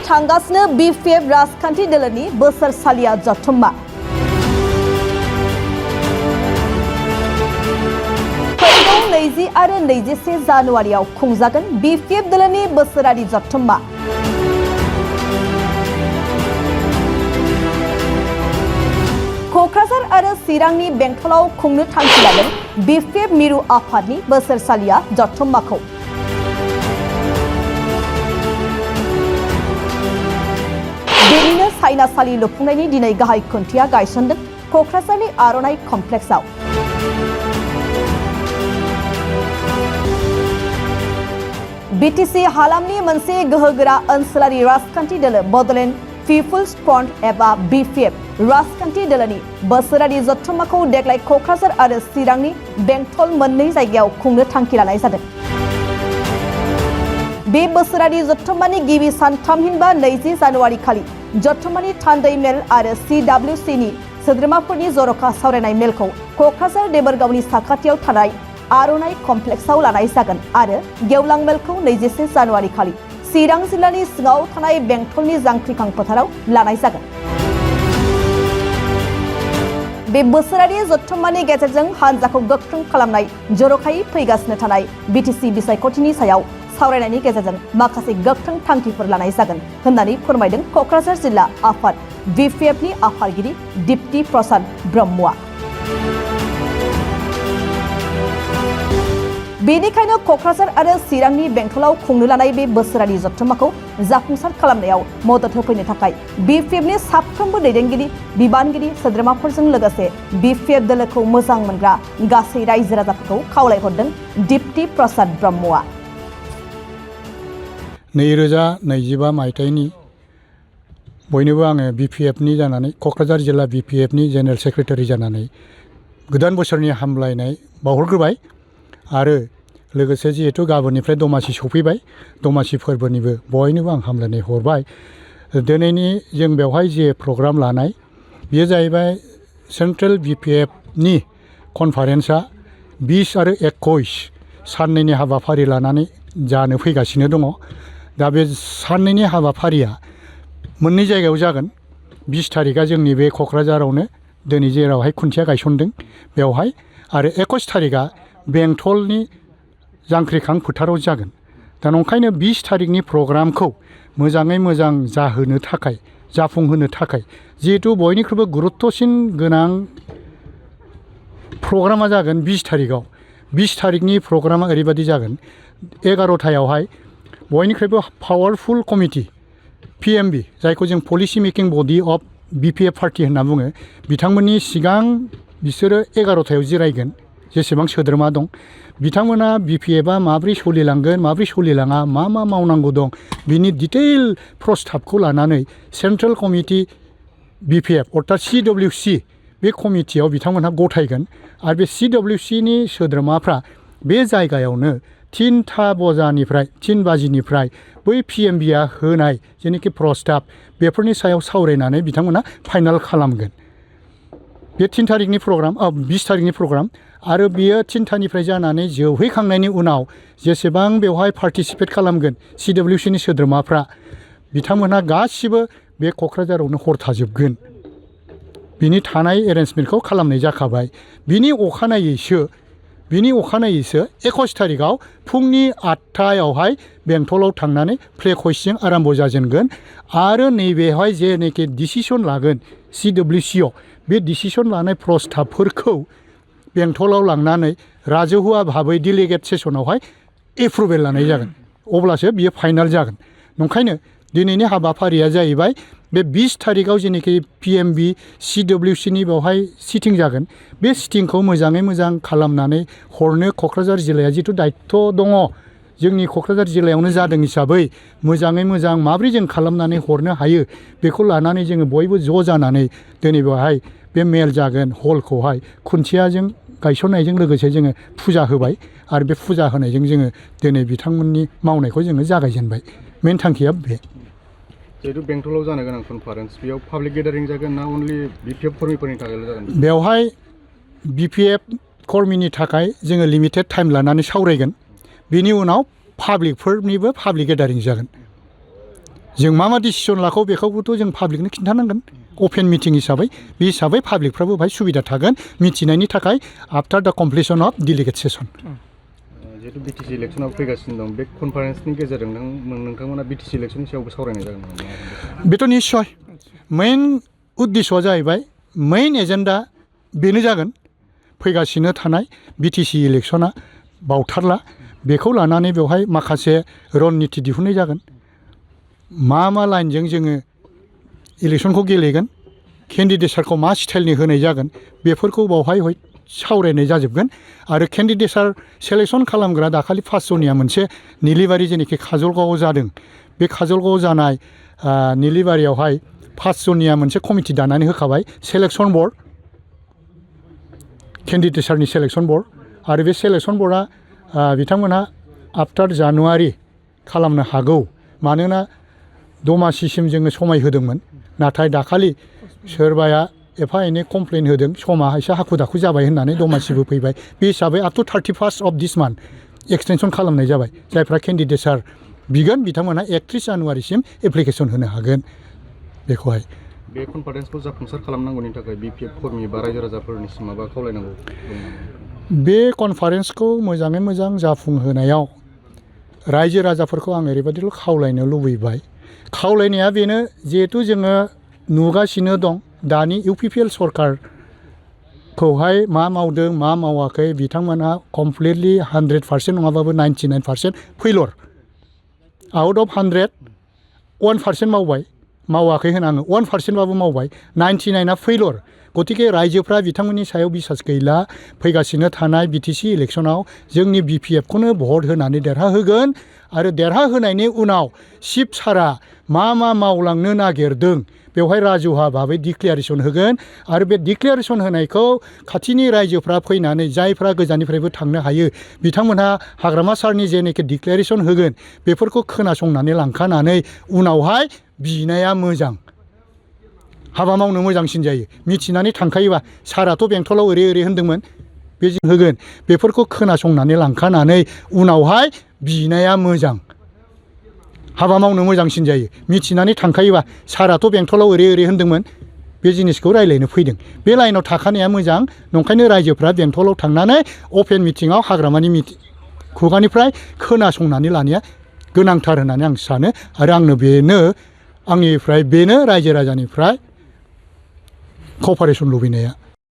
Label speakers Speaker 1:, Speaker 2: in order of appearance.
Speaker 1: थांगासिनो BPF राजखान्थि दोलोनि बोसोरसालिया जथुम्मा। फैगौ 20 आरो 21 जानुवारियाव खुंजागोन BPF दोलोनि बोसोरारि जथुम्मा। क'क्राझार आरो चिरांनि बेंटलाव खुंनो थांखि लादों BPF मिरु आफादनि बोसोरसालिया जथुम्माखौ। बेनिनो साइनासालि लुफुंनायनि दिनै गाहाय खुन्थिया गायसनदों क'क्राझारनि आर'नाइ कमप्लेक्सआव। बिटिसि हालामनि मोनसे गोहोगोरा ओनसोलारि राजखान्थि दोलो बड'लेण्ड पिपुल्स फ्रन्ट एबा BPF राजखान्थि दोलोनि बोसोरारि जथुम्माखौ देग्लाय क'क्राझार आरो चिरांनि बेंटल मोननै जायगायाव खुंनो थांखि लानाय जादों। बे बोसोरारि जथुम्मानि गिबि सान थामहिनबा 20 जानुवारि खालि जथुम्मानि थान्दै मेल आरो CWCनि सोद्रोमाफोरनि जर'खा सावरायनाय मेलखौ क'क्राझार देबोरगावनि साखाथियाव थानाय आर'नाइ कमप्लेक्सआव लानाय जागोन आरो गेवलां मेलखौ 21 जानुवारि खालि चिरां जिल्लानि सिङाव थानाय बेंटलनि जांख्रिखां फोथाराव लानाय जागोन। बे बोसोरारि जथुम्मानि गेजेरजों हान्जाखौ गोख्रों खालामनाय जर'खायै फैगासिनो थानाय बिटिसि बिसायख'थिनि सायाव सावरायनायनि गेजेरजों माखासे गोख्रों थांखिफोर लानाय जागोन होननानै फोरमायदों क'क्राझार जिल्ला आफाद BPFनि आफादगिरि दीप्ति प्रसाद ब्रह्मआ। बेनिखायनो क'क्राझार आरो चिरांनि बेंटलाव खुंनो लानाय बे बोसोरारि जथुम्माखौ जाफुंसार खालामनायाव मदद होफैनो थाखाय BPFनि साफ्रोमबो दैदेनगिरि बिबानगिरि सोद्रोमाफोरजों लोगोसे BPF दोलोखौ मोजां मोनग्रा गासै रायजो राजाफोरखौ खावलायहरदों दीप्ति प्रसाद ब्रह्मआ।
Speaker 2: 2025 मायथाइनि बयनोबो आङो BPFनि जानानै क'क्राझार जिल्ला BPFनि जेनेरेल सेक्रेटारि जानानै गोदान बोसोरनि हामलायनाय बावहरग्रोबाय आरो लोगोसे जिहेतु गाबोननिफ्राय दमासि सफैबाय दमासि फोरबोनिबो बयनोबो आं हामलायनाय हरबाय। दिनैनि जों बेवहाय जे प्रग्राम लानाय बेयो जाहैबाय सेन्ट्रेल BPFनि कनफारेन्सआ 20 आरो 21 साननैनि हाबाफारि लानानै जानो फैगासिनो दङ। दा बे साननैनि हाबाफारिया मोननै जायगायाव जागोन। 20 थारिखआ जोंनि बे क'क्राझारावनो दिनै जेरावहाय खुन्थिया गायसनदों बेवहाय आरो 21 थारिखआ बेंटलनि जांख्रिखां फोथाराव जागोन। दा नंखायनो 20 थारिखनि प्रग्रामखौ मोजाङै मोजां जाहोनो थाखाय जाफुंहोनो थाखाय जिहेतु बयनिख्रुइबो गुरुत्तसिन गोनां प्रग्रामा जागोन 20 थारिखआव। 20 थारिखनि प्रग्रामा ओरैबायदि जागोन 11थायावहाय बयनिख्रुइबो पावारफुल कमिटि PMB जायखौ जों policy making body of BPF party होनना बुङो बिथांमोननि सिगां बिसोरो 11थायाव जिरायगोन जेसेबां सोद्रोमा दं बिथांमोना BPFआ माब्रै सोलिलांगोन माब्रै सोलिलाङा मा मावनांगौ दं बिनि डिटेल प्रस्ताबखौ लानानै सेन्ट्रेल कमिटि BPF अर्थात CWC बे कमिटियाव बिथांमोनहा गथायगोन आरो बे CWCनि सोद्रोमाफ्रा बे जायगायावनो 3 बाजिनिफ्राय बै PMBआ होनाय जेनोखि प्रस्ताब बेफोरनि सायाव सावरायनानै बिथांमोना फाइनाल खालामगोन। बे 3 थारिखनि प्रग्राम 20 थारिखनि प्रग्राम आरो बियो 3थानिफ्राय जानानै जोबहैखांनायनि उनाव जेसेबां बेवहाय पार्टिसिपेट खालामगोन CWCनि सोद्रोमाफ्रा बिथांमोनहा गासिबो बे क'क्राझारावनो हर थाजोबगोन। बिनि थानाय एरेन्जमेन्टखौ खालामनाय जाखाबाय। बिनि अखानायैसो 21 थारिखआव फुंनि 8थायावहाय बेंटलाव थांनानै फ्लेग हइस्टिं आराम्भ जाजेनगोन आरो नैबेवहाय जेनोखि डिसिसन लागोन CWCआव बे डिसिसन लानाय प्रस्ताबफोरखौ बेंटलाव लांनानै राजहुवा भाबै डिलिगेट सेसनावहाय एप्रुभेल लानाय जागोन अब्लासो बियो फाइनाल जागोन। नंखायनो दिनैनि हाबाफारिया जाहैबाय बे 20 थारिखआव जेनोखि PMB CWCनि बेवहाय सिटिं जागोन बे सिटिंखौ मोजाङै मोजां खालामनानै हरनो क'क्राझार जिल्लाया जिथु दायित्व दङ जोंनि क'क्राझार जिल्लायावनो जादों हिसाबै मोजाङै मोजां माब्रै जों खालामनानै हरनो हायो बेखौ लानानै जोङो बयबो ज' जानानै दिनै बेवहाय बे मेल जागोन हलखौहाय खुन्थियाजों गायसननायजों लोगोसे जोङो फुजा होबाय आरो बे फुजा होनायजों जोङो दिनै बिथांमोननि मावनायखौ जोङो जागायजेनबाय। मेन थांखिया बे।
Speaker 3: जिहेतु बेंटलाव जानो गोनां कनफारेन्स बेयाव पाब्लिक गेदारिं जागोन ना अनलि BPF कर्मिफोरनि थाखायल' जागोन?
Speaker 2: बेवहाय BPF कर्मिनि थाखाय जोङो लिमिटेड टाइम लानानै सावरायगोन। बिनि उनाव पाब्लिकफोरनिबो पाब्लिक गेदारिं जागोन। जों मा डिसिसन लाखौ बेखौबोथ' जों पाब्लिकनो खिन्थानांगोन अपेन मिटिं हिसाबै बे हिसाबै पाब्लिकफ्राबो बाहाय सुबिदा थागोन मिथिनायनि थाखाय आफ्टार दा कमप्लिसन अफ डेलिगेट सेसन
Speaker 3: जिहेतु बिटिसि इलेक्सनाव फैगासिनो दं बे कनफारेन्सनि गेजेरजों नोंथांमोना बिटिसि इलेक्सननि सायावबो सावरायनाय जागोन नामा?
Speaker 2: बेथ' निस्सय मेइन उद्देश्यआ जाहैबाय मेइन एजेन्डा बेनो जागोन फैगासिनो थानाय बिटिसि इलेक्सना बावथारला बेखौ लानानै बेवहाय माखासे रननिति दिहुननाय जागोन मा लाइनजों जोङो इलेक्सनखौ गेलेगोन केन्डिडेटसारखौ मा स्टाइलनि होनाय जागोन बेफोरखौ बावहाय सावरायनाय जाजोबगोन आरो केन्डिडेटसार सेलेक्सन खालामग्रा दाखालि 5 जनिया मोनसे निलिबारि जेनाखि काजलगावआव जादों बे काजलगावआव जानाय निलिबारियावहाय 5 जनिया मोनसे कमिटि दानानै होखाबाय सेलेक्सन बर्ड केन्डिडेटसारनि सेलेक्सन बर्ड आरो बे सेलेक्सन बर्डआ बिथांमोनहा आफ्टार जानुवारि खालामनो हागौ मानोना दमासिसिम जोङो समाय होदोंमोन नाथाय दाखालि सोरबाया एफा एनै कमप्लेन होदों समा एसे हाखु दाखु जाबाय होननानै दमासिबो फैबाय बे हिसाबै up to 31 of this month extension खालामनाय जाबाय जायफ्रा केन्डिडेटसार बिगोन बिथांमोनहा 31 जानुवारिसिम एप्लिकेसन होनो हागोन बेखौहाय
Speaker 3: बे कनफारेन्सखौ जाफुंसार खालामनांगौनि थाखाय बिपिएफ कर्मी बा रायजो राजाफोरनिसिम माबा खावलायनांगौ दं नामा?
Speaker 2: बे कनफारेन्सखौ मोजाङै मोजां जाफुंहोनायाव रायजो राजाफोरखौ आं ओरैबायदिल' खावलायनो लुबैबाय खावलायनाया बेनो जिहेथु जोङो नुगासिनो दं दानि इउपिपिएल सरकारखौहाय मा मावदों मा मावाखै बिथांमोनहा कमप्लिटलि 100% नङाबाबो 99% फेइलर आउट अफ 100 1% मावाखै होन आङो 1% बाबो मावबाय 99आ फेइलर गतिके रायजोफ्रा बिथांमोननि सायाव बिसास गैला फैगासिनो थानाय बिटिसि इलेक्सनाव जोंनि बिपिएफखौनो भट होनानै देरहाहोगोन आरो देरहाहोनायनि उनाव चिफ सारा मा मावलांनो नागिरदों बेवहाय राजुहा भाबै डिक्लेरेसन होगोन आरो बे डिक्लेरेसन होनायखौ खाथिनि रायजोफ्रा फैनानै जायफ्रा गोजाननिफ्रायबो थांनो हायो बिथांमोनहा हाग्रामा सारनि जेनाखि डिक्लेरेसन होगोन बेफोरखौ खोनासंनानै लांखानानै उनावहाय बिनाया मोजां हाबा मावनो मोजांसिन जायो मिथिनानै थांखायोबा साराथ' बेंटलाव ओरै होन्दोंमोन बे होगोन बेफोरखौ खोनासंनानै लांखानानै उनावहाय बिनाया मोजां हाबा मावनो मोजांसिन जायो मिथिनानै थांखायोबा साराथ' बेंटलाव ओरै होन्दोंमोन बे जिनिसखौ रायज्लायनो फैदों बे लाइनाव थाखानाया मोजां नंखायनो रायजोफ्रा बेंटलाव थांनानै अपेन मिटिङाव हाग्रामानि खुगानिफ्राय खोनासंनानै लानाया गोनांथार होननानै आं सानो आरो आंनिफ्राय बेनो रायजो राजानिफ्राय कपारेसन लुबैनाया